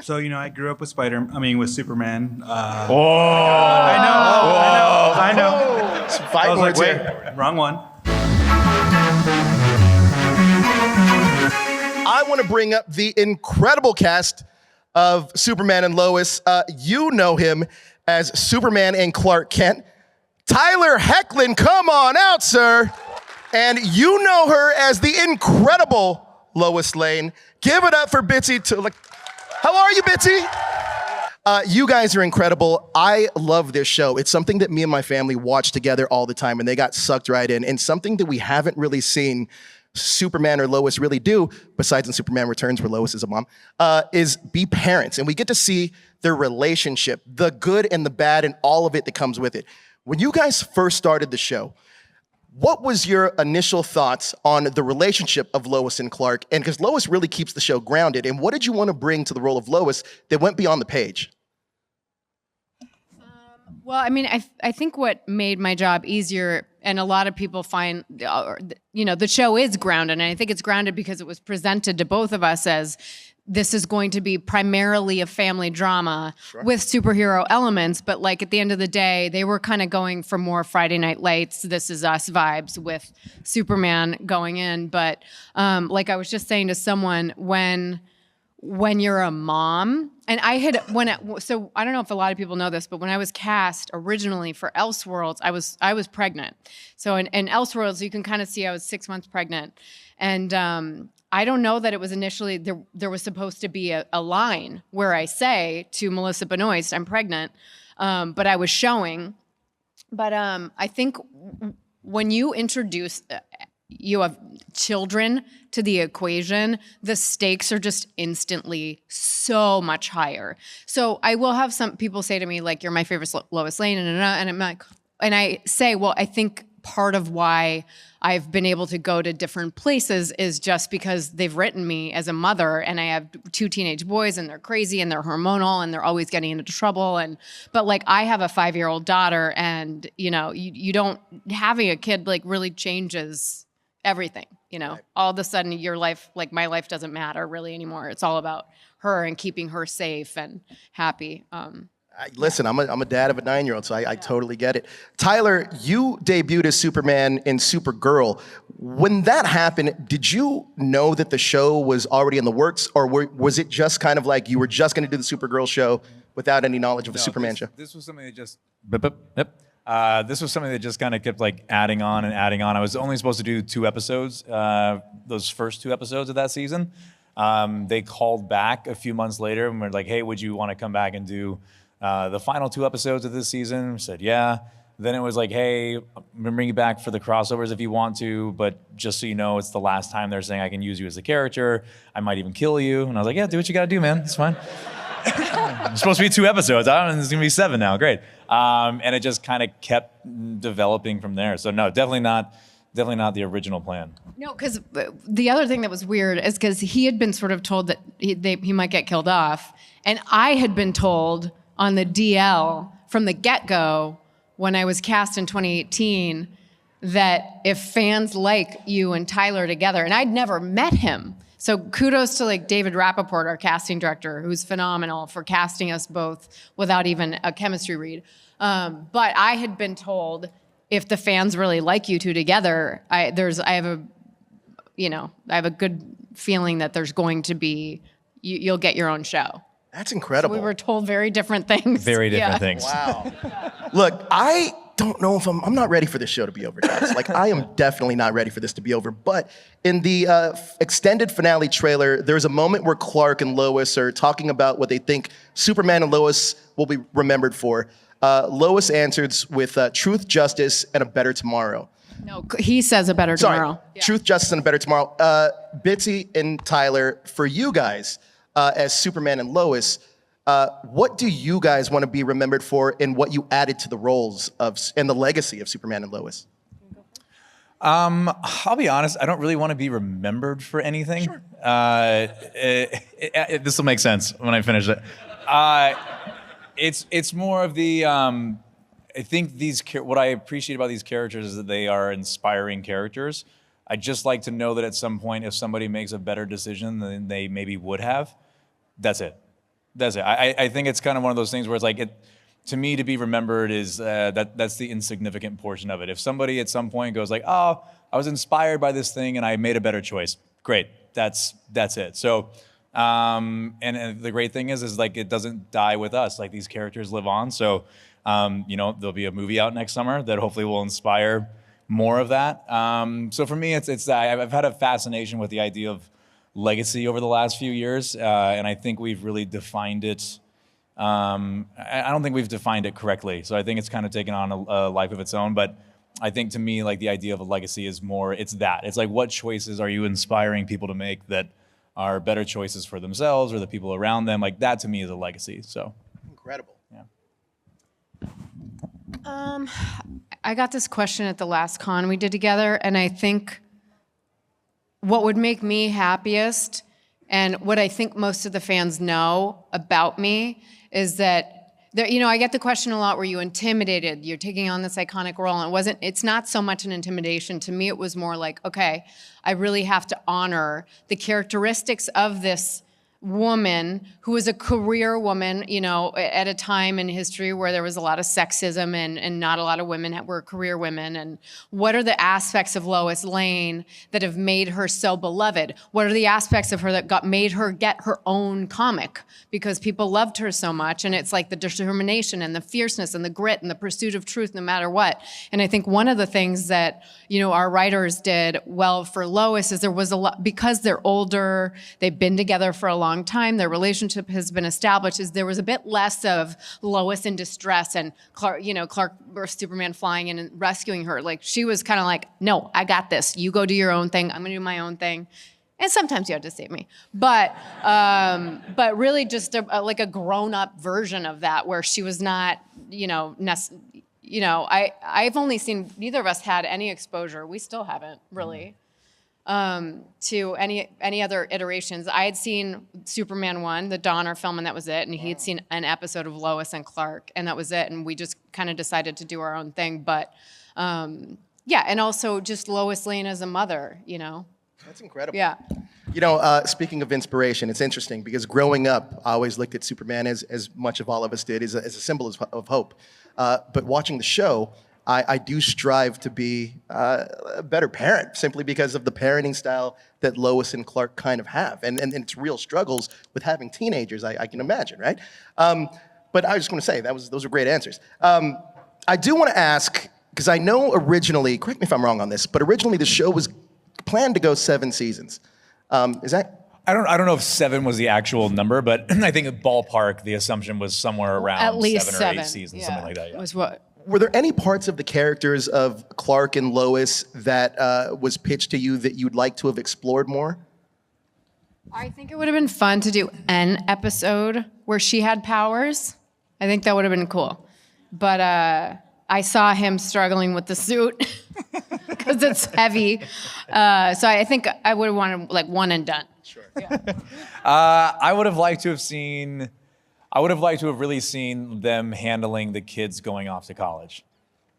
So, I grew up with with Superman. I know. Some fight I was like, words wait, here. wrong one. I want to bring up the incredible cast of Superman and Lois. You know him as Superman and Clark Kent. Tyler Hecklin, come on out, sir. And you know her as the incredible Lois Lane. Give it up for Bitsie. How are you, Bitsie? You guys are incredible. I love this show. It's something that me and my family watch together all the time, and they got sucked right in. And something that we haven't really seen Superman or Lois really do, besides in Superman Returns where Lois is a mom, is be parents. And we get to see their relationship, the good and the bad and all of it that comes with it. When you guys first started the show, what was your initial thoughts on the relationship of Lois and Clark? And because Lois really keeps the show grounded, and what did you want to bring to the role of Lois that went beyond the page? Well, I think what made my job easier, and a lot of people find, the show is grounded, and I think it's grounded because it was presented to both of us as this is going to be primarily a family drama with superhero elements, but like at the end of the day, they were kind of going for more Friday Night Lights, This Is Us vibes with Superman going in. But like I was just saying to someone, when you're a mom, and so I don't know if a lot of people know this, but when I was cast originally for Elseworlds, I was pregnant. So in Elseworlds, you can kind of see I was 6 months pregnant, and I don't know that it was initially, there was supposed to be a line where I say to Melissa Benoist, I'm pregnant, but I was showing. But I think when you introduce, you have children to the equation, the stakes are just instantly so much higher. So I will have some people say to me, like, you're my favorite Lois Lane, and I'm like, and I say, well, I think part of why I've been able to go to different places is just because they've written me as a mother, and I have 2 teenage boys, and they're crazy and they're hormonal and they're always getting into trouble. But like, I have a 5-year-old daughter, and you don't, having a kid like really changes everything. Right. All of a sudden your life, like my life, doesn't matter really anymore. It's all about her and keeping her safe and happy. Listen, I'm a dad of a 9-year-old, so I totally get it. Tyler, you debuted as Superman in Supergirl. When that happened, did you know that the show was already in the works, or was it just kind of like you were just going to do the Supergirl show without any knowledge of the Superman show? This was something that just this was something that just kind of kept like adding on and adding on. I was only supposed to do 2 episodes, those first 2 episodes of that season. They called back a few months later and were like, "Hey, would you want to come back and do the final 2 episodes of this season?" I said, yeah. Then it was like, hey, I'm gonna bring you back for the crossovers if you want to, but just so you know, it's the last time they're saying I can use you as a character. I might even kill you. And I was like, yeah, do what you gotta do, man. It's fine. It's supposed to be 2 episodes. I don't know, it's gonna be 7 now. Great. And it just kind of kept developing from there. So no, definitely not the original plan. No, because the other thing that was weird is because he had been sort of told that he might get killed off, and I had been told on the DL from the get-go when I was cast in 2018 that if fans like you and Tyler together, and I'd never met him, so kudos to like David Rappaport, our casting director, who's phenomenal for casting us both without even a chemistry read. But I had been told if the fans really like you two together, I have a good feeling that there's going to be, you'll get your own show. That's incredible. So we were told very different things. Very different things. Wow. Look, I don't know if I'm not ready for this show to be over, guys. Like, I am definitely not ready for this to be over. But in the extended finale trailer, there's a moment where Clark and Lois are talking about what they think Superman and Lois will be remembered for. Lois answers with truth, justice, and a better tomorrow. No, he says a better tomorrow. Sorry, yeah. Truth, justice, and a better tomorrow. Bitsie and Tyler, for you guys, as Superman and Lois, what do you guys want to be remembered for, and what you added to the roles of and the legacy of Superman and Lois? I'll be honest, I don't really want to be remembered for anything. Sure. This will make sense when I finish it. It's more of the, I think what I appreciate about these characters is that they are inspiring characters. I just like to know that at some point, if somebody makes a better decision than they maybe would have, that's it. That's it. I think it's kind of one of those things where it's like to me, to be remembered is that's the insignificant portion of it. If somebody at some point goes like, oh, I was inspired by this thing and I made a better choice, great. That's it. So, and the great thing is like it doesn't die with us. Like these characters live on. So, there'll be a movie out next summer that hopefully will inspire more of that. So for me, it's I've had a fascination with the idea of legacy over the last few years, and I think we've really defined it. I don't think we've defined it correctly, so I think it's kind of taken on a life of its own. But I think to me, like the idea of a legacy is more, it's like what choices are you inspiring people to make that are better choices for themselves or the people around them? Like that to me is a legacy. So Incredible. yeah. I got this question at the last con we did together, and I think what would make me happiest and what I think most of the fans know about me is that I get the question a lot, were you intimidated? You're taking on this iconic role, and it's not so much an intimidation. To me, it was more like, okay, I really have to honor the characteristics of this woman who was a career woman, at a time in history where there was a lot of sexism and not a lot of women were career women. And what are the aspects of Lois Lane that have made her so beloved? What are the aspects of her that made her get her own comic? Because people loved her so much. And it's like the determination and the fierceness and the grit and the pursuit of truth no matter what. And I think one of the things that, our writers did well for Lois is there was a lot, because they're older, they've been together for a long time, their relationship has been established, is there was a bit less of Lois in distress and Clark or Superman flying in and rescuing her. Like she was kind of like, no, I got this. You go do your own thing. I'm gonna do my own thing. And sometimes you have to save me. But really just like a grown-up version of that where she was not, I've only seen, neither of us had any exposure. We still haven't really. To any other iterations. I had seen Superman 1, the Donner film, and that was it. And he had seen an episode of Lois and Clark, and that was it. And we just kind of decided to do our own thing. But and also just Lois Lane as a mother, That's incredible. Yeah. Speaking of inspiration, it's interesting because growing up, I always looked at Superman as much of all of us did, as a symbol of hope. But watching the show, I do strive to be a better parent simply because of the parenting style that Lois and Clark kind of have. And it's real struggles with having teenagers, I can imagine, right? But I was just going to say, those are great answers. I do want to ask, because I know originally, correct me if I'm wrong on this, but originally the show was planned to go 7 seasons. Is that? I don't know if 7 was the actual number, but I think ballpark, the assumption was somewhere around At least 7 or 8 7. seasons, Yeah. something like that. Yeah. Was what? Were there any parts of the characters of Clark and Lois that was pitched to you that you'd like to have explored more? I think it would have been fun to do an episode where she had powers. I think that would have been cool. But I saw him struggling with the suit because it's heavy. So I think I would have wanted like one and done. Sure. Yeah. I would have liked to have really seen them handling the kids going off to college.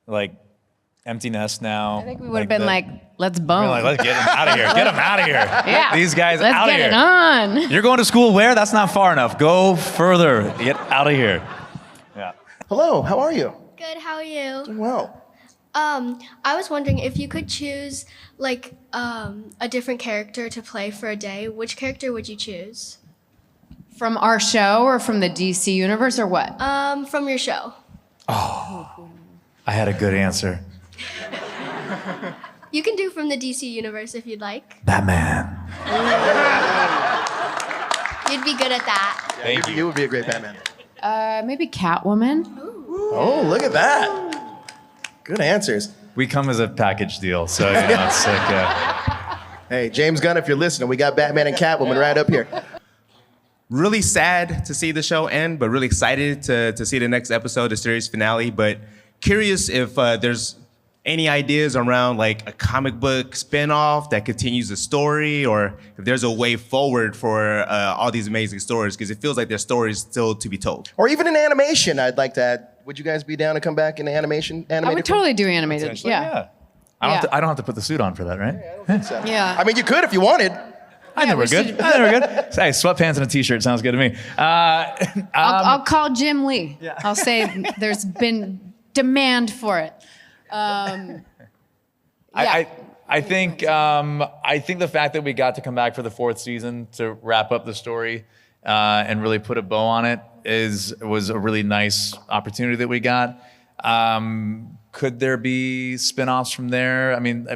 Like, empty nest now. I think we would have been like, let's bone. Like, let's get them out of here. Get them out of here. Yeah. These guys Let's out of get here. it on. You're going to school where? That's not far enough. Go further. Get out of here. Yeah. Hello, how are you? Good, how are you? Doing well. I was wondering if you could choose like a different character to play for a day, which character would you choose? From our show or from the DC universe or what? From your show. I had a good answer. You can do from the DC universe if you'd like. Batman. You'd be good at that. Thank you. You would be a great Batman. Maybe Catwoman. Oh, look at that. Good answers. We come as a package deal, so it's like. Hey, James Gunn, if you're listening, we got Batman and Catwoman right up here. Really sad to see the show end, but really excited to see the next episode, the series finale. But curious if there's any ideas around like a comic book spinoff that continues the story, or if there's a way forward for all these amazing stories, because it feels like there's stories still to be told. Or even in animation, I'd like to add. Would you guys be down to come back in animation? I would totally do animated. Essentially, Yeah. I don't have to put the suit on for that, right? Yeah. I mean, you could if you wanted. I think we're good. I think we're good. Hey, sweatpants and a t-shirt sounds good to me. I'll call Jim Lee. I'll say there's been demand for it. Yeah. I think the fact that we got to come back for the 4th season to wrap up the story and really put a bow on it was a really nice opportunity that we got. Could there be spin-offs from there? I mean,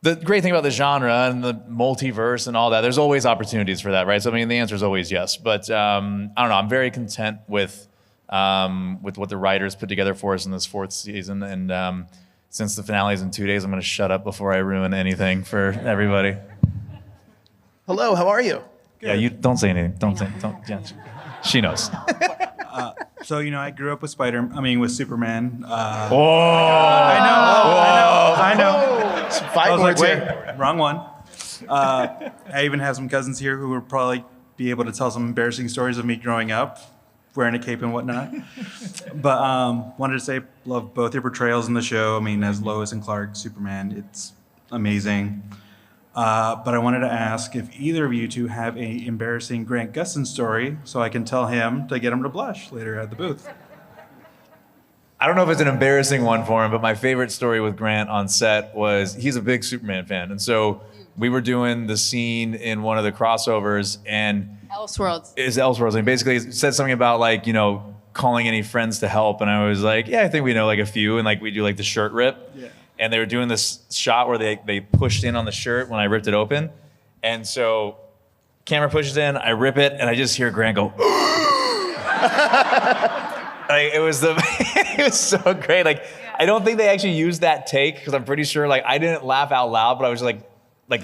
the great thing about the genre and the multiverse and all that, there's always opportunities for that, right? So I mean, the answer is always yes. But I don't know. I'm very content with what the writers put together for us in this 4th season. And since the finale is in 2 days, I'm going to shut up before I ruin anything for everybody. Hello, how are you? Yeah, you don't say anything. Don't. Yeah, she knows. So, I grew up with Superman. I know. Some fight I was words like, here. wait, wrong one. I even have some cousins here who will probably be able to tell some embarrassing stories of me growing up, wearing a cape and whatnot. But wanted to say, love both your portrayals in the show. I mean, as Lois and Clark, Superman, it's amazing. But I wanted to ask if either of you two have a embarrassing Grant Gustin story so I can tell him to get him to blush later at the booth. I don't know if it's an embarrassing one for him, but my favorite story with Grant on set was he's a big Superman fan. And so we were doing the scene in one of the crossovers and Elseworlds. And basically it said something about calling any friends to help. And I was like, yeah, I think we know a few. And we do the shirt rip. Yeah. And they were doing this shot where they pushed in on the shirt when I ripped it open. And so camera pushes in, I rip it, and I just hear Grant go, it was so great. I don't think they actually used that take because I'm pretty sure I didn't laugh out loud, but I was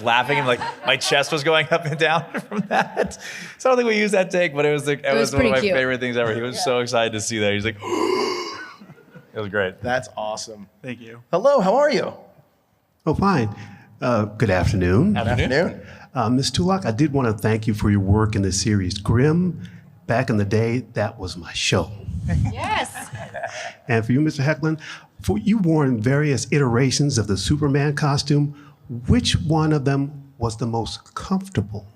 laughing and my chest was going up and down from that. So I don't think we used that take, but it was one of my favorite things ever. He was so excited to see that. He's like, it was great. That's awesome. Thank you. Hello, how are you? Oh, fine. Good afternoon. Afternoon. Ms. Tulloch, I did want to thank you for your work in the series Grimm. Back in the day, that was my show. Yes. And for you, Mr. Hecklin, you wore in various iterations of the Superman costume. Which one of them was the most comfortable?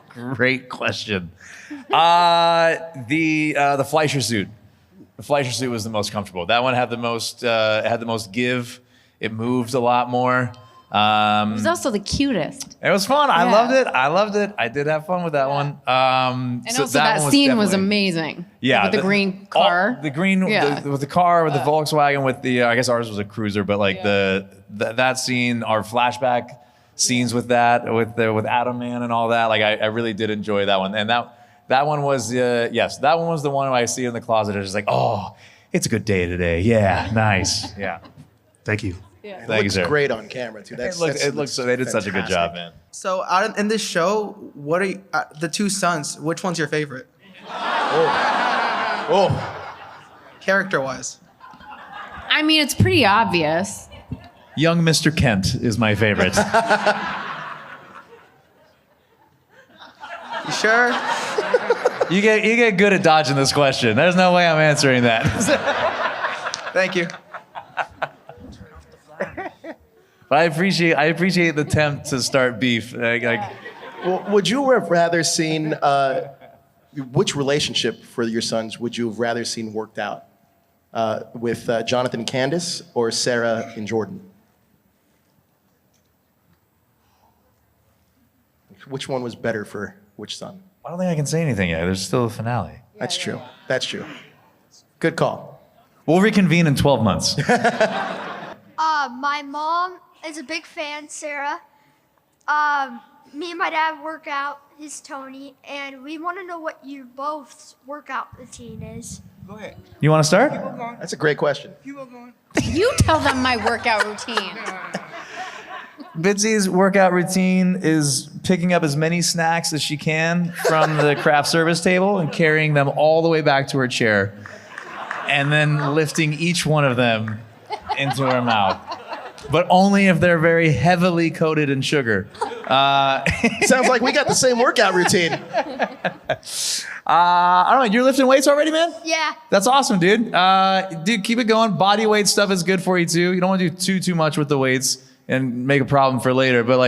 Great question. The Fleischer suit. The Fleischer suit was the most comfortable. That one had the most give. It moved a lot more. It was also the cutest. It was fun. I loved it. I did have fun with that one. And so also that scene was amazing. Yeah. With the green car. With the car, with the Volkswagen, with the, I guess ours was a Cruiser, but that scene, our flashback scenes with that, with Atom Man and all that, I really did enjoy that one. And that one was, yes, that one was the one I see in the closet. It's just oh, it's a good day today. Yeah, nice. Yeah. Thank you. Yeah. Thank you, sir. Great on camera too. It looks so they did such a good job, man. So in this show, what are you, the two sons? Which one's your favorite? Character-wise. I mean, it's pretty obvious. Young Mr. Kent is my favorite. You sure? You get good at dodging this question. There's no way I'm answering that. Thank you. But I appreciate the attempt to start beef. Well, would you have rather seen which relationship for your sons would you have rather seen worked out with Jonathan and Candace or Sarah and Jordan? Which one was better for which son? I don't think I can say anything yet. There's still a finale. That's true. That's true. Good call. We'll reconvene in 12 months. My mom is a big fan, Sarah. Me and my dad work out. He's Tony, and we want to know what your both's workout routine is. Go ahead. You want to start? That's a great question. Keep on going. You tell them my workout routine. Bitsie's workout routine is picking up as many snacks as she can from the craft service table and carrying them all the way back to her chair, and then lifting each one of them into her mouth. But only if they're very heavily coated in sugar. Sounds like we got the same workout routine. I don't know, you're lifting weights already, man? Yeah. That's awesome, dude. Dude, keep it going. Body weight stuff is good for you too. You don't want to do too much with the weights and make a problem for later. But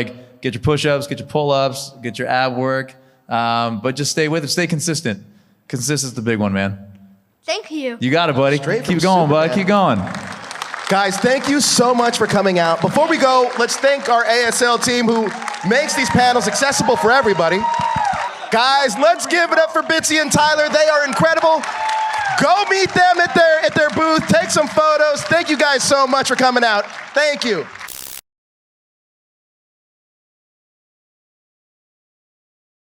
get your push-ups, get your pull-ups, get your ab work, but just stay with it. Stay consistent. Consistency's the big one, man. Thank you. You got it, buddy. Straight Keep from going, bud. Superman. Keep going. Guys, thank you so much for coming out. Before we go, let's thank our ASL team who makes these panels accessible for everybody. Guys, let's give it up for Bitsie and Tyler. They are incredible. Go meet them at their booth. Take some photos. Thank you guys so much for coming out. Thank you.